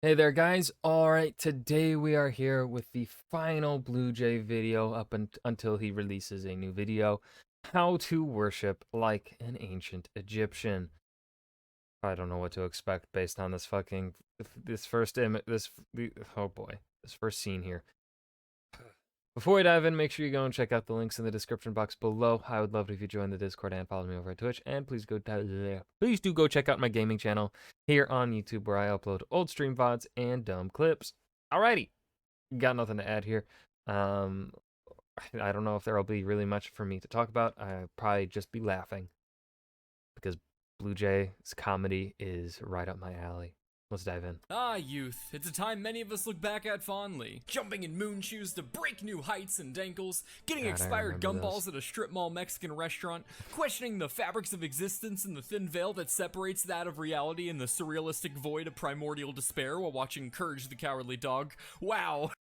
Hey there, guys. All right, today we are here with the final BlueJay video until he releases a new video. How to worship like an ancient Egyptian. I don't know what to expect based on this fucking this first image. Oh boy, this first scene here. Before we dive in, make sure you go and check out the links in the description box below. I would love it if you join the Discord and follow me over at Twitch. And please do go check out my gaming channel here on YouTube, where I upload old stream VODs and dumb clips. Alrighty, got nothing to add here. I don't know if there'll be really much for me to talk about. I'll probably just be laughing because BlueJay's comedy is right up my alley. Let's dive in. Ah, youth. It's a time many of us look back at fondly. Jumping in moon shoes to break new heights and ankles, getting God, I expired remember gumballs this. at a strip mall Mexican restaurant, questioning the fabrics of existence and the thin veil that separates that of reality and the surrealistic void of primordial despair while watching Courage the Cowardly Dog. Wow.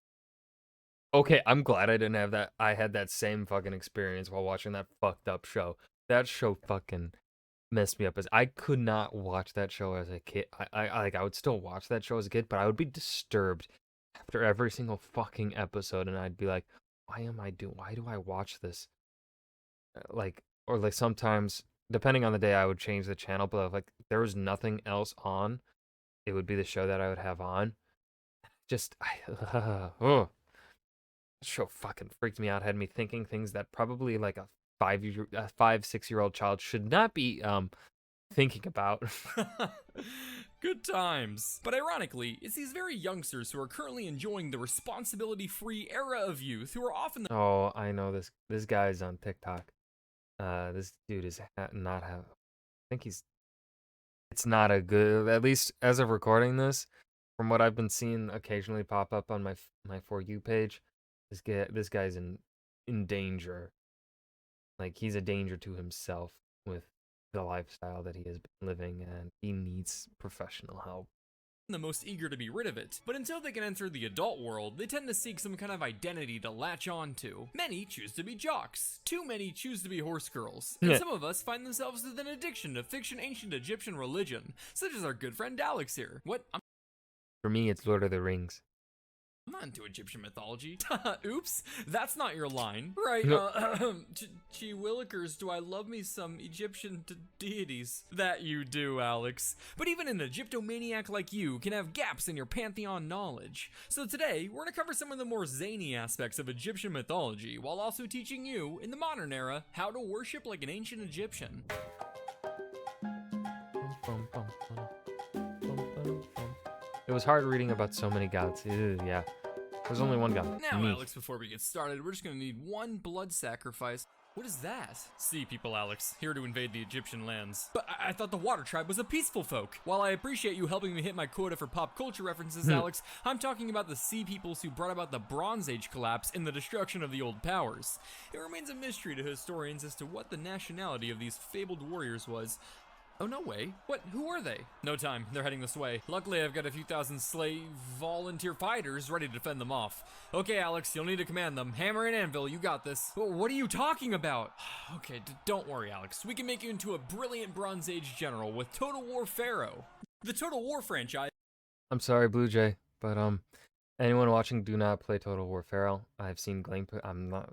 Okay, I'm glad I didn't have that. I had that same fucking experience while watching that fucked up show. That show fucking messed me up. As I could not watch that show as a kid. I would still watch that show as a kid, but I would be disturbed after every single fucking episode, and I'd be like, why do I watch this? Or like sometimes, depending on the day, I would change the channel, but if like there was nothing else on, it would be the show that I would have on. Oh. This show fucking freaked me out. Had me thinking things that probably like a 6-year-old child should not be thinking about. Good times. But ironically, it's these very youngsters who are currently enjoying the responsibility-free era of youth who are often the Oh, I know this guy's on TikTok. This dude is not have. I think he's. It's not a good. At least as of recording this, from what I've been seeing occasionally pop up on my For You page, this guy's in danger. Like, he's a danger to himself with the lifestyle that he has been living, and he needs professional help. most eager to be rid of it. But until they can enter the adult world, they tend to seek some kind of identity to latch on to. Many choose to be jocks. Too many choose to be horse girls. And some of us find themselves with an addiction to fiction ancient Egyptian religion, such as our good friend Alex here. What? For me, it's Lord of the Rings. I'm not into Egyptian mythology. Oops, that's not your line. Right, gee willikers, do I love me some Egyptian deities? That you do, Alex. But even an Egyptomaniac like you can have gaps in your pantheon knowledge. So today, we're gonna cover some of the more zany aspects of Egyptian mythology, while also teaching you, in the modern era, how to worship like an ancient Egyptian. It was hard reading about so many gods. Ew, yeah. There's only one god. Now, Me. Alex, before we get started, we're just gonna need one blood sacrifice. What is that? Sea people, Alex, here to invade the Egyptian lands. But I thought the water tribe was a peaceful folk. While I appreciate you helping me hit my quota for pop culture references, Alex, I'm talking about the sea peoples who brought about the Bronze Age collapse and the destruction of the old powers. It remains a mystery to historians as to what the nationality of these fabled warriors was. Oh, no way. What? Who are they? No time. They're heading this way. Luckily, I've got a few thousand slave volunteer fighters ready to defend them off. Okay, Alex, you'll need to command them. Hammer and anvil, you got this. What are you talking about? Okay, don't worry, Alex. We can make you into a brilliant Bronze Age general with Total War Pharaoh. The Total War franchise. I'm sorry, BlueJay, but anyone watching, do not play Total War Pharaoh. I've seen gameplay. I'm not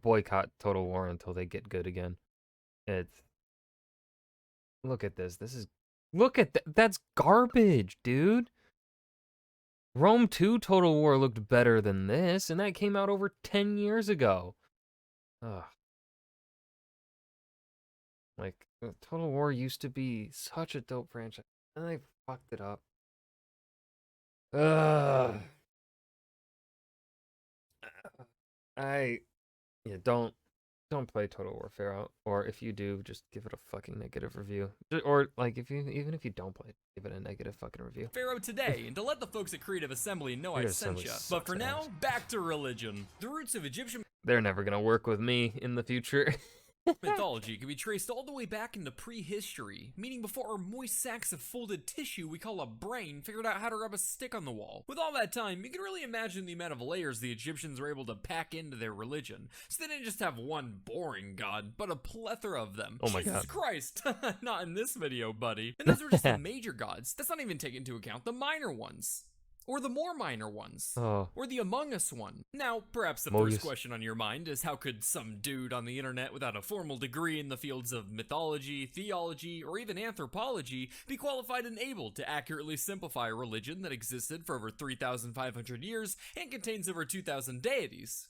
boycott Total War until they get good again. It's Look at this. Look at that's garbage, dude. Rome 2 Total War looked better than this, and that came out over 10 years ago. Ugh. Like, Total War used to be such a dope franchise, and they fucked it up. Ugh. Yeah, don't play Total War Pharaoh, or if you do, just give it a fucking negative review. Or like even if you don't play it, give it a negative fucking review. Pharaoh today, and to let the folks at Creative Assembly know I sent ya. But for now, back to religion. The roots of Egyptian. They're never gonna work with me in the future. mythology can be traced all the way back into prehistory, meaning before our moist sacks of folded tissue we call a brain figured out how to rub a stick on the wall. With all that time, you can really imagine the amount of layers the Egyptians were able to pack into their religion. So they didn't just have one boring god, but a plethora of them. Oh my Jesus God. Christ! Not in this video, buddy. And those were just the major gods. That's not even taking into account the minor ones. Or the more minor ones. Oh. Or the Among Us one. Now, perhaps the Mogus. first question on your mind is how could some dude on the internet without a formal degree in the fields of mythology, theology, or even anthropology be qualified and able to accurately simplify a religion that existed for over 3,500 years and contains over 2,000 deities?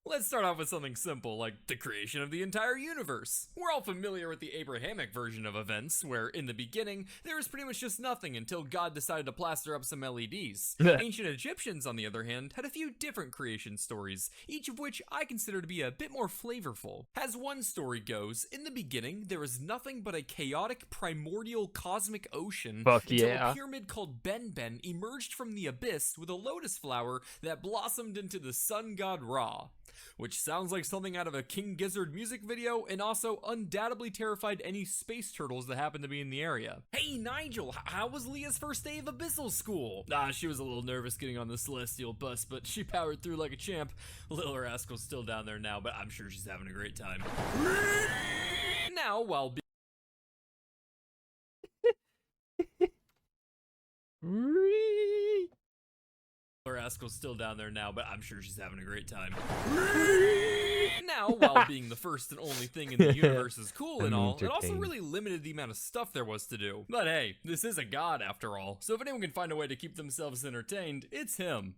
Let's start off with something simple, like the creation of the entire universe. We're all familiar with the Abrahamic version of events, where in the beginning, there was pretty much just nothing until God decided to plaster up some LEDs. Ancient Egyptians, on the other hand, had a few different creation stories, each of which I consider to be a bit more flavorful. As one story goes, in the beginning, there was nothing but a chaotic, primordial cosmic ocean Fuck until yeah. a pyramid called Ben emerged from the abyss with a lotus flower that blossomed into the sun god Ra. Which sounds like something out of a King Gizzard music video, and also undoubtedly terrified any space turtles that happen to be in the area. Hey Nigel, how was Leah's first day of abyssal school? She was a little nervous getting on the celestial bus, but she powered through like a champ. Little Rascal's still down there now, but I'm sure she's having a great time. Now, while Rascal's still down there now, but I'm sure she's having a great time. Now, while being the first and only thing in the universe is cool and all, it also really limited the amount of stuff there was to do. But hey, this is a god after all, so if anyone can find a way to keep themselves entertained, it's him.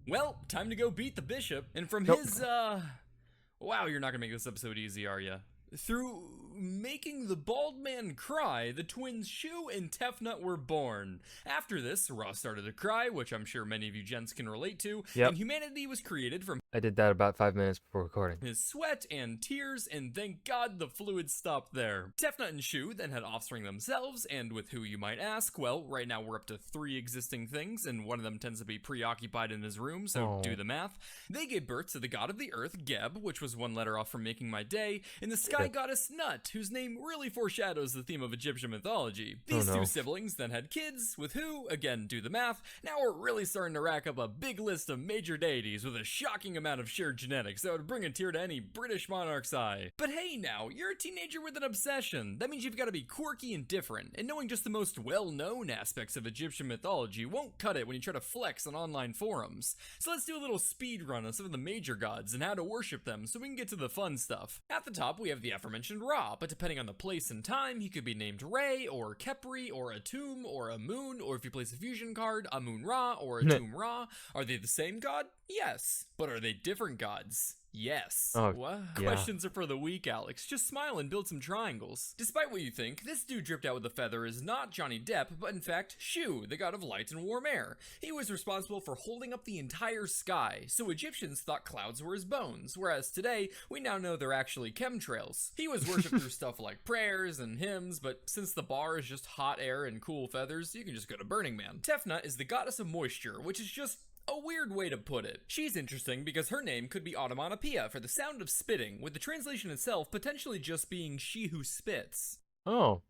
Well, time to go beat the bishop, and from his, wow, you're not gonna make this episode easy, are ya? Through making the bald man cry, the twins Shu and Tefnut were born. After this, Ra started to cry, which I'm sure many of you gents can relate to, and humanity was created from I did that about 5 minutes before recording. his sweat and tears, and thank God the fluid stopped there. Tefnut and Shu then had offspring themselves, and with who you might ask? Well, right now we're up to 3 existing things, and one of them tends to be preoccupied in his room, so do the math. They gave birth to the god of the earth, Geb, which was one letter off from making my day, and the sky goddess Nut, whose name really foreshadows the theme of Egyptian mythology. These 2 siblings then had kids, with who, again, do the math. Now we're really starting to rack up a big list of major deities with a shocking amount of shared genetics that would bring a tear to any British monarch's eye. But hey now, you're a teenager with an obsession. That means you've got to be quirky and different, and knowing just the most well-known aspects of Egyptian mythology won't cut it when you try to flex on online forums. So let's do a little speed run on some of the major gods and how to worship them so we can get to the fun stuff. At the top, we have the aforementioned Ra, but depending on the place and time, he could be named Re, or Khepri, or Atum, or Amun, or if you place a fusion card, Amun Ra, or Atum Ra. Are they the same god? Yes. But are they different gods? Yes. What? Questions are for the weak, Alex. Just smile and build some triangles. Despite what you think, this dude dripped out with a feather is not Johnny Depp, but in fact, Shu, the god of light and warm air. He was responsible for holding up the entire sky, so Egyptians thought clouds were his bones, whereas today, we now know they're actually chemtrails. He was worshipped through stuff like prayers and hymns, but since the bar is just hot air and cool feathers, you can just go to Burning Man. Tefnut is the goddess of moisture, which is just a weird way to put it. She's interesting because her name could be onomatopoeia for the sound of spitting, with the translation itself potentially just being she who spits. Oh.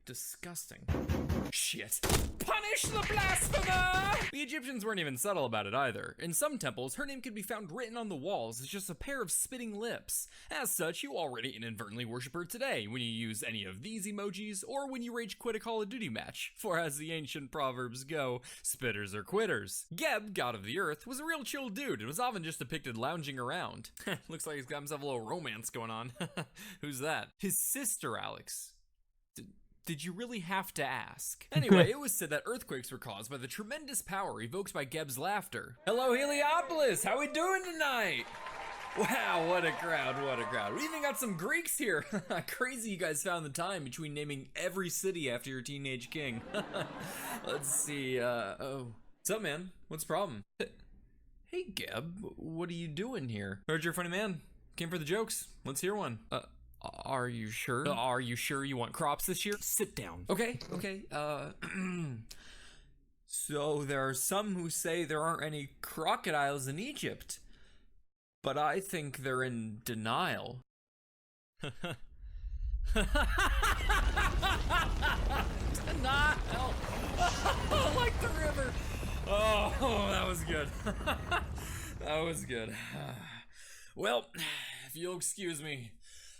Disgusting. Shit. Punish the blasphemer! The Egyptians weren't even subtle about it either. In some temples, her name could be found written on the walls as just a pair of spitting lips. As such, you already inadvertently worship her today when you use any of these emojis or when you rage quit a Call of Duty match. For as the ancient proverbs go, spitters are quitters. Geb, god of the earth, was a real chill dude and was often just depicted lounging around. Looks like he's got himself a little romance going on. Who's that? His sister, Alex. Did you really have to ask? Anyway, it was said that earthquakes were caused by the tremendous power evoked by Geb's laughter. Hello, Heliopolis! How we doing tonight? Wow, what a crowd, what a crowd. We even got some Greeks here. Crazy you guys found the time between naming every city after your teenage king. Let's see, what's up, man? What's the problem? Hey, Geb, what are you doing here? Heard you're a funny man. Came for the jokes. Let's hear one. Are you sure? Are you sure you want crops this year? Sit down. Okay. So there are some who say there aren't any crocodiles in Egypt. But I think they're in denial. Denial. Like the river. Oh, that was good. That was good. Well, if you'll excuse me,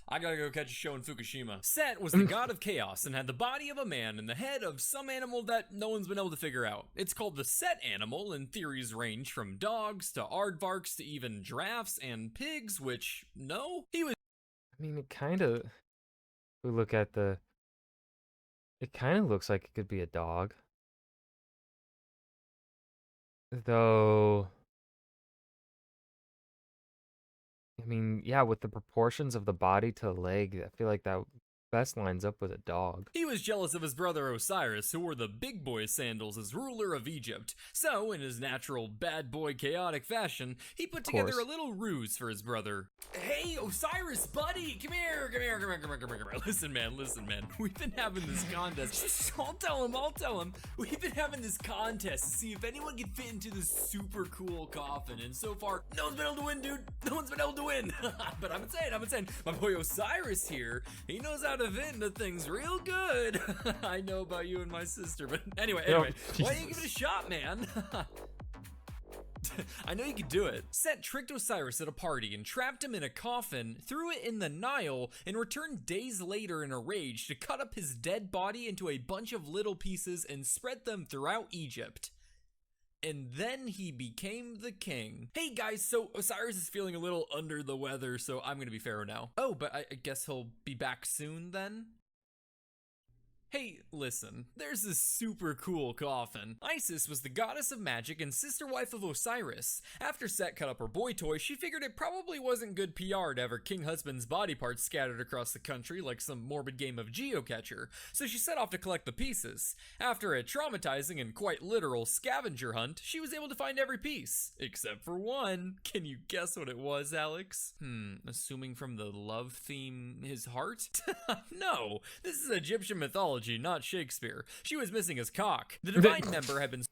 I gotta go catch a show in Fukushima. Set was the god of chaos and had the body of a man and the head of some animal that no one's been able to figure out. It's called the Set animal, and theories range from dogs to aardvarks to even giraffes and pigs, which, no, he was. I mean, it kind of. We look at the. It kind of looks like it could be a dog. Though. I mean, yeah, with the proportions of the body to the leg, I feel like that best lines up with a dog. He was jealous of his brother Osiris, who wore the big boy sandals as ruler of Egypt. So, in his natural bad boy chaotic fashion, he put together a little ruse for his brother. Hey, Osiris, buddy, come here. Listen, man. We've been having this contest. I'll tell him. We've been having this contest to see if anyone can fit into this super cool coffin. And so far, no one's been able to win, dude. No one's been able to win. But I'm saying, my boy Osiris here, he knows how to fit into things real good. I know about you and my sister, but anyway, why don't you give it a shot, man? I know you could do it. Set tricked Osiris at a party and trapped him in a coffin, threw it in the Nile, and returned days later in a rage to cut up his dead body into a bunch of little pieces and spread them throughout Egypt. And then he became the king. Hey guys, so Osiris is feeling a little under the weather, so I'm gonna be Pharaoh now. Oh, but I guess he'll be back soon then? Hey, listen, there's this super cool coffin. Isis was the goddess of magic and sister wife of Osiris. After Set cut up her boy toy, she figured it probably wasn't good PR to have her king husband's body parts scattered across the country like some morbid game of geocacher, so she set off to collect the pieces. After a traumatizing and quite literal scavenger hunt, she was able to find every piece. Except for one. Can you guess what it was, Alex? Assuming from the love theme, his heart? No, this is Egyptian mythology, not Shakespeare. She was missing his cock. The divine member had been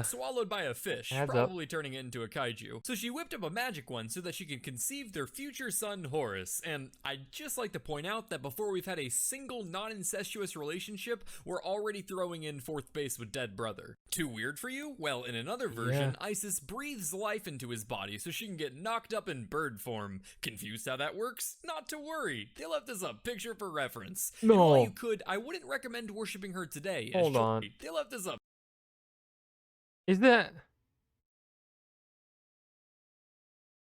swallowed by a fish, probably turning it into a kaiju. So she whipped up a magic one so that she could conceive their future son Horus. And I'd just like to point out that before we've had a single non-incestuous relationship, we're already throwing in fourth base with dead brother. Too weird for you? Well, in another version, Isis breathes life into his body so she can get knocked up in bird form. Confused how that works? Not to worry. They left us a picture for reference. No. And while you could, I wouldn't recommend worshiping her today. Hold on. They left us a Is that?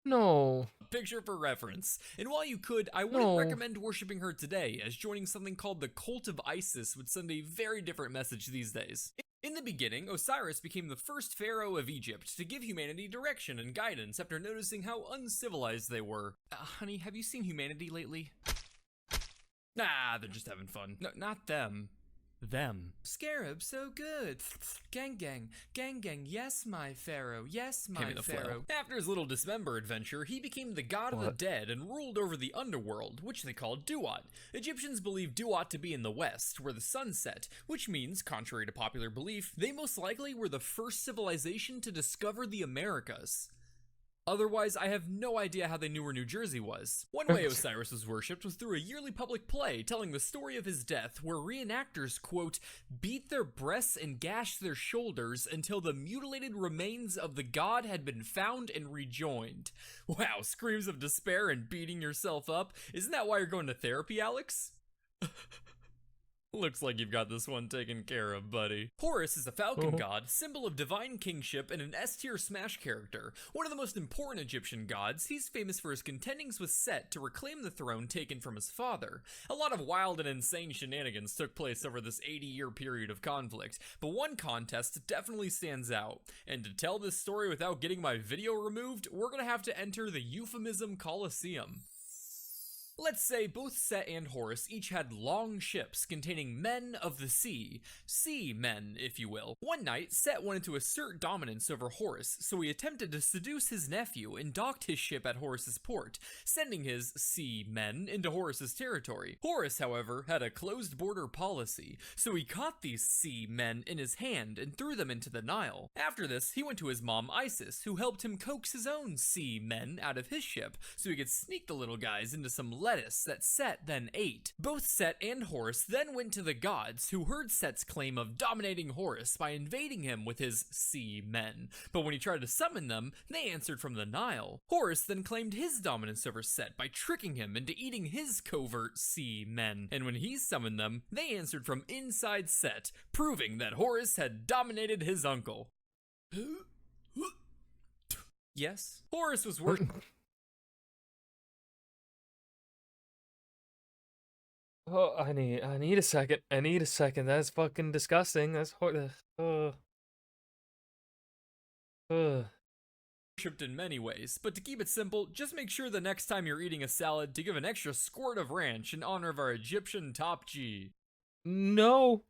No. picture for reference. And while you could, I wouldn't recommend worshiping her today, as joining something called the Cult of Isis would send a very different message these days. In the beginning, Osiris became the first pharaoh of Egypt to give humanity direction and guidance after noticing how uncivilized they were. Honey, have you seen humanity lately? Nah, they're just having fun. No, not them. Them. Scarab, so good. Gang, yes, my pharaoh, yes, my pharaoh. After his little dismember adventure, he became the god of the dead and ruled over the underworld, which they called Duat. Egyptians believe Duat to be in the west, where the sun set, which means, contrary to popular belief, they most likely were the first civilization to discover the Americas. Otherwise, I have no idea how they knew where New Jersey was. One way Osiris was worshipped was through a yearly public play telling the story of his death, where reenactors, quote, beat their breasts and gashed their shoulders until the mutilated remains of the god had been found and rejoined. Wow, screams of despair and beating yourself up. Isn't that why you're going to therapy, Alex? Looks like you've got this one taken care of, buddy. Horus is a falcon god, symbol of divine kingship, and an S-tier smash character. One of the most important Egyptian gods, he's famous for his contendings with Set to reclaim the throne taken from his father. A lot of wild and insane shenanigans took place over this 80-year period of conflict, but one contest definitely stands out. And to tell this story without getting my video removed, we're gonna have to enter the Euphemism Coliseum. Let's say both Set and Horus each had long ships containing men of the sea men, if you will. One night, Set wanted to assert dominance over Horus, so he attempted to seduce his nephew and docked his ship at Horus's port, sending his sea men into Horus's territory. Horus, however, had a closed border policy, so he caught these sea men in his hand and threw them into the Nile. After this, he went to his mom Isis, who helped him coax his own sea men out of his ship so he could sneak the little guys into some lettuce that Set then ate. Both Set and Horus then went to the gods, who heard Set's claim of dominating Horus by invading him with his sea men, but when he tried to summon them, they answered from the Nile. Horus then claimed his dominance over Set by tricking him into eating his covert sea men, and when he summoned them, they answered from inside Set, proving that Horus had dominated his uncle. Yes, Horus was working. Oh, I need a second. I need a second. That's fucking disgusting. That's Worshipped in many ways, but to keep it simple, just make sure the next time you're eating a salad to give an extra squirt of ranch in honor of our Egyptian top G. No.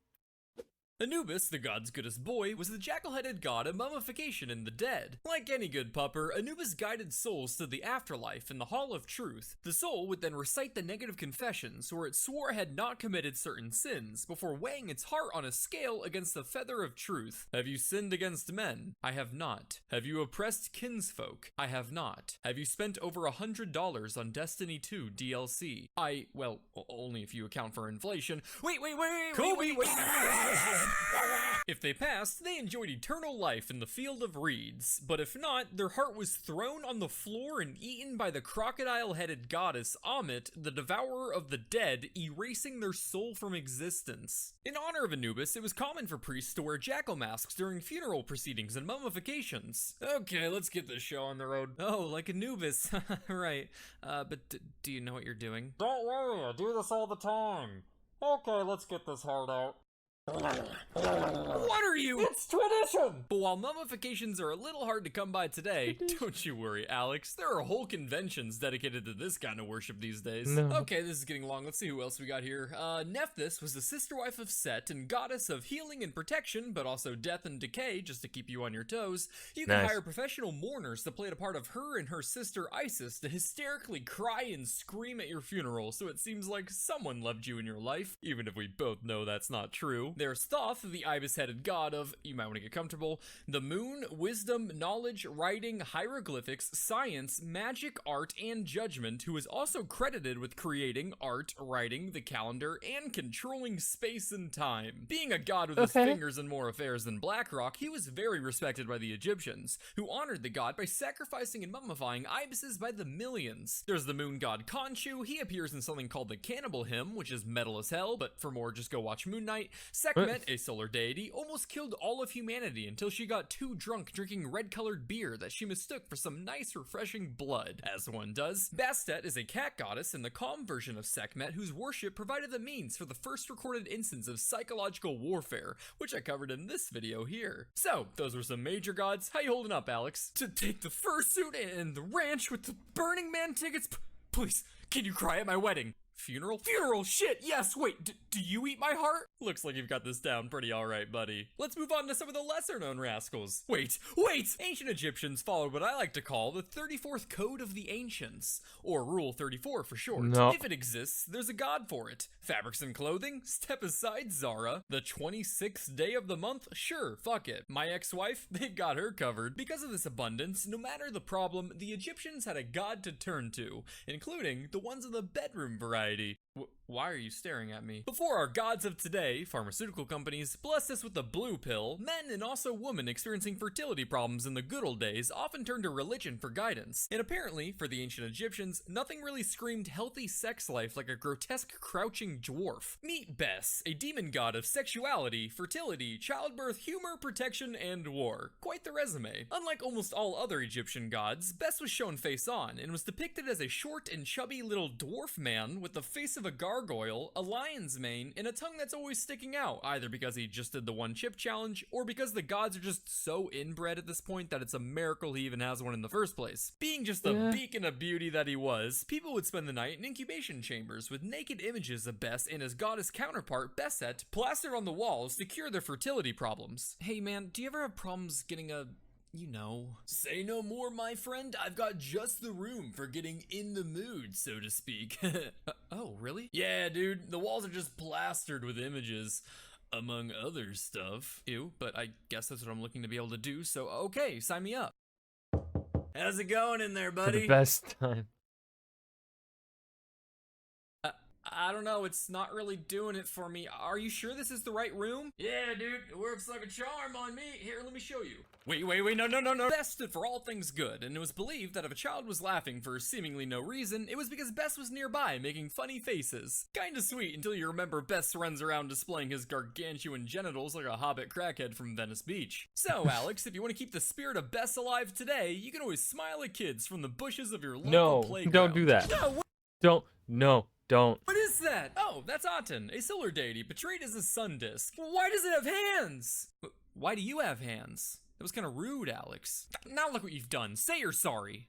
Anubis, the god's goodest boy, was the jackal-headed god of mummification in the dead. Like any good pupper, Anubis guided souls to the afterlife in the Hall of Truth. The soul would then recite the negative confessions where it swore it had not committed certain sins, before weighing its heart on a scale against the feather of truth. Have you sinned against men? I have not. Have you oppressed kinsfolk? I have not. Have you spent over $100 on Destiny 2 DLC? Well, only if you account for inflation. Wait. If they passed, they enjoyed eternal life in the field of reeds, but if not, their heart was thrown on the floor and eaten by the crocodile-headed goddess Amit, the devourer of the dead, erasing their soul from existence. In honor of Anubis, it was common for priests to wear jackal masks during funeral proceedings and mummifications. Okay, let's get this show on the road. Oh, like Anubis. Right. But do you know what you're doing? Don't worry, I do this all the time. Okay, let's get this hard out. What are you? It's tradition! But while mummifications are a little hard to come by today, don't you worry, Alex. There are whole conventions dedicated to this kind of worship these days. No. Okay, this is getting long. Let's see who else we got here. Nephthys was the sister wife of Set and goddess of healing and protection, but also death and decay, just to keep you on your toes. You can Nice. hire professional mourners to play the part of her and her sister Isis to hysterically cry and scream at your funeral, so it seems like someone loved you in your life, even if we both know that's not true. There's Thoth, the ibis-headed god of, you might want to get comfortable, the moon, wisdom, knowledge, writing, hieroglyphics, science, magic, art, and judgment, who is also credited with creating art, writing, the calendar, and controlling space and time. Being a god with his fingers in more affairs than Blackrock, he was very respected by the Egyptians, who honored the god by sacrificing and mummifying ibises by the millions. There's the moon god Khonshu. He appears in something called the Cannibal Hymn, which is metal as hell, but for more, just go watch Moon Knight. Sekhmet, a solar deity, almost killed all of humanity until she got too drunk drinking red-colored beer that she mistook for some nice, refreshing blood, as one does. Bastet is a cat goddess in the calm version of Sekhmet, whose worship provided the means for the first recorded instance of psychological warfare, which I covered in this video here. So, those were some major gods. How you holding up, Alex? To take the fursuit and the ranch with the Burning Man tickets? Please, can you cry at my wedding? Funeral? Funeral! Shit! Yes! Wait, do you eat my heart? Looks like you've got this down pretty alright, buddy. Let's move on to some of the lesser-known rascals. Wait! Ancient Egyptians followed what I like to call the 34th Code of the Ancients, or Rule 34 for short. No. If it exists, there's a god for it. Fabrics and clothing? Step aside, Zara. The 26th day of the month? Sure, fuck it. My ex-wife? They've got her covered. Because of this abundance, no matter the problem, the Egyptians had a god to turn to, including the ones of the bedroom variety. Why are you staring at me? Before our gods of today, pharmaceutical companies blessed us with the blue pill, men and also women experiencing fertility problems in the good old days often turned to religion for guidance. And apparently, for the ancient Egyptians, nothing really screamed healthy sex life like a grotesque crouching dwarf. Meet Bess, a demon god of sexuality, fertility, childbirth, humor, protection, and war. Quite the resume. Unlike almost all other Egyptian gods, Bess was shown face on and was depicted as a short and chubby little dwarf man with with the face of a gargoyle, a lion's mane, and a tongue that's always sticking out, either because he just did the one chip challenge, or because the gods are just so inbred at this point that it's a miracle he even has one in the first place. Being just the beacon of beauty that he was, people would spend the night in incubation chambers with naked images of Bess and his goddess counterpart, Besset, plastered on the walls to cure their fertility problems. Hey man, do you ever have problems getting a... you know. Say no more, my friend. I've got just the room for getting in the mood, so to speak. Oh, really? Yeah, dude. The walls are just plastered with images, among other stuff. Ew, but I guess that's what I'm looking to be able to do, so okay, sign me up. How's it going in there, For buddy? the best time. I don't know, it's not really doing it for me. Are you sure this is the right room? Yeah, dude, it works like a charm on me. Here, let me show you. Wait, no. Bess stood for all things good, and it was believed that if a child was laughing for seemingly no reason, it was because Bess was nearby making funny faces. Kinda sweet until you remember Bess runs around displaying his gargantuan genitals like a hobbit crackhead from Venice Beach. So, Alex, if you want to keep the spirit of Bess alive today, you can always smile at kids from the bushes of your local playground. Don't do that. No, Don't. what is that? Oh, that's Aten, a solar deity portrayed as a sun disk. Why does it have hands? Why do you have hands? That was kind of rude, Alex. Now look what you've done. Say you're sorry.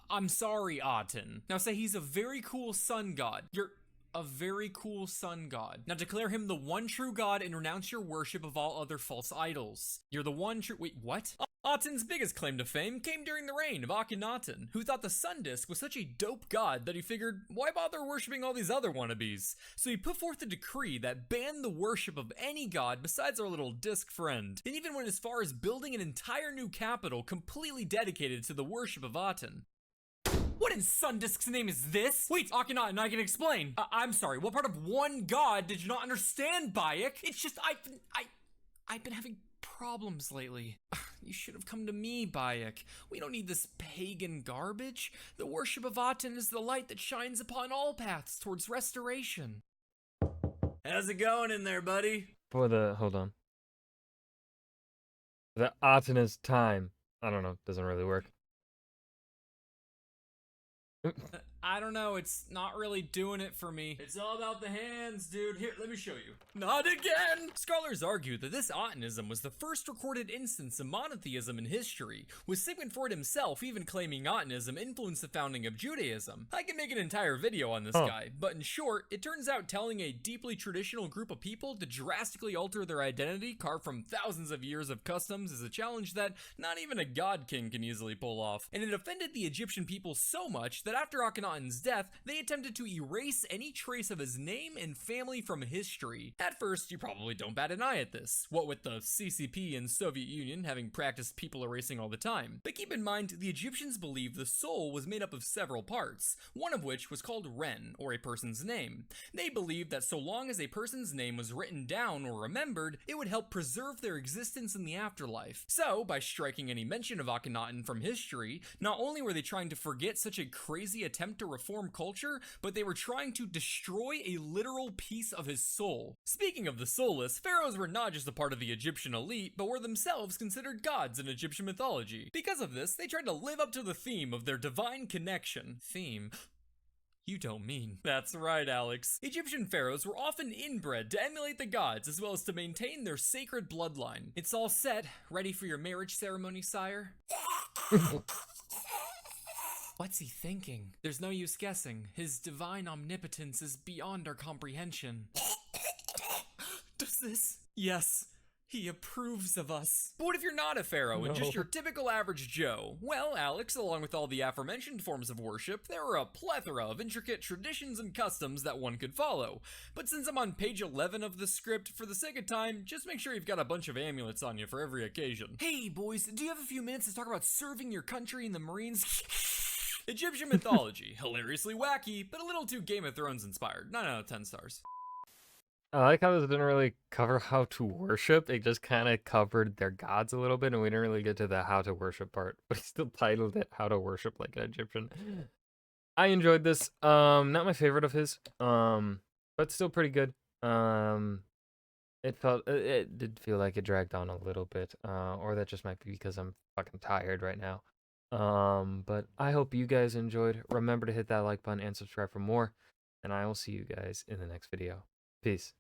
I'm sorry, Aten. Now say he's a very cool sun god. You're a very cool sun god. Now declare him the one true god and renounce your worship of all other false idols. You're the one true- wait, what? Aten's biggest claim to fame came during the reign of Akhenaten, who thought the sun disk was such a dope god that he figured, why bother worshipping all these other wannabes? So he put forth a decree that banned the worship of any god besides our little disk friend, and even went as far as building an entire new capital completely dedicated to the worship of Aten. What in Sundisk's name is this? Wait, Akhenaten, I can explain. I'm sorry, what part of one god did you not understand, Bayek? It's just, I've been having problems lately. You should have come to me, Bayek. We don't need this pagan garbage. The worship of Aten is the light that shines upon all paths towards restoration. How's it going in there, buddy? Hold on. The Atena's time. I don't know, doesn't really work. I don't know, it's not really doing it for me. It's all about the hands, dude. Here, let me show you. Not again! Scholars argue that this Atenism was the first recorded instance of monotheism in history, with Sigmund Freud himself even claiming Atenism influenced the founding of Judaism. I can make an entire video on this guy, but in short, it turns out telling a deeply traditional group of people to drastically alter their identity carved from thousands of years of customs is a challenge that not even a god king can easily pull off. And it offended the Egyptian people so much that after Akhenaten's death, they attempted to erase any trace of his name and family from history. At first, you probably don't bat an eye at this, what with the CCP and Soviet Union having practiced people erasing all the time. But keep in mind, the Egyptians believed the soul was made up of several parts, one of which was called Ren, or a person's name. They believed that so long as a person's name was written down or remembered, it would help preserve their existence in the afterlife. So, by striking any mention of Akhenaten from history, not only were they trying to forget such a crazy attempt to reform culture, but they were trying to destroy a literal piece of his soul. Speaking of the soulless, pharaohs were not just a part of the Egyptian elite, but were themselves considered gods in Egyptian mythology. Because of this, they tried to live up to the theme of their divine connection. Theme? You don't mean. That's right, Alex. Egyptian pharaohs were often inbred to emulate the gods as well as to maintain their sacred bloodline. It's all set. Ready for your marriage ceremony, sire? What's he thinking? There's no use guessing. His divine omnipotence is beyond our comprehension. Does this? Yes. He approves of us. But what if you're not a pharaoh and just your typical average Joe? Well, Alex, along with all the aforementioned forms of worship, there are a plethora of intricate traditions and customs that one could follow. But since I'm on page 11 of the script, for the sake of time, just make sure you've got a bunch of amulets on you for every occasion. Hey, boys, do you have a few minutes to talk about serving your country in the Marines? Egyptian mythology, hilariously wacky, but a little too Game of Thrones inspired. 9 out of 10 stars. I like how this didn't really cover how to worship. It just kind of covered their gods a little bit, and we didn't really get to the how to worship part. But he still titled it How to Worship Like an Egyptian. I enjoyed this. Not my favorite of his, but still pretty good. It did feel like it dragged on a little bit, or that just might be because I'm fucking tired right now. But I hope you guys enjoyed. Remember to hit that like button and subscribe for more. and I will see you guys in the next video. Peace.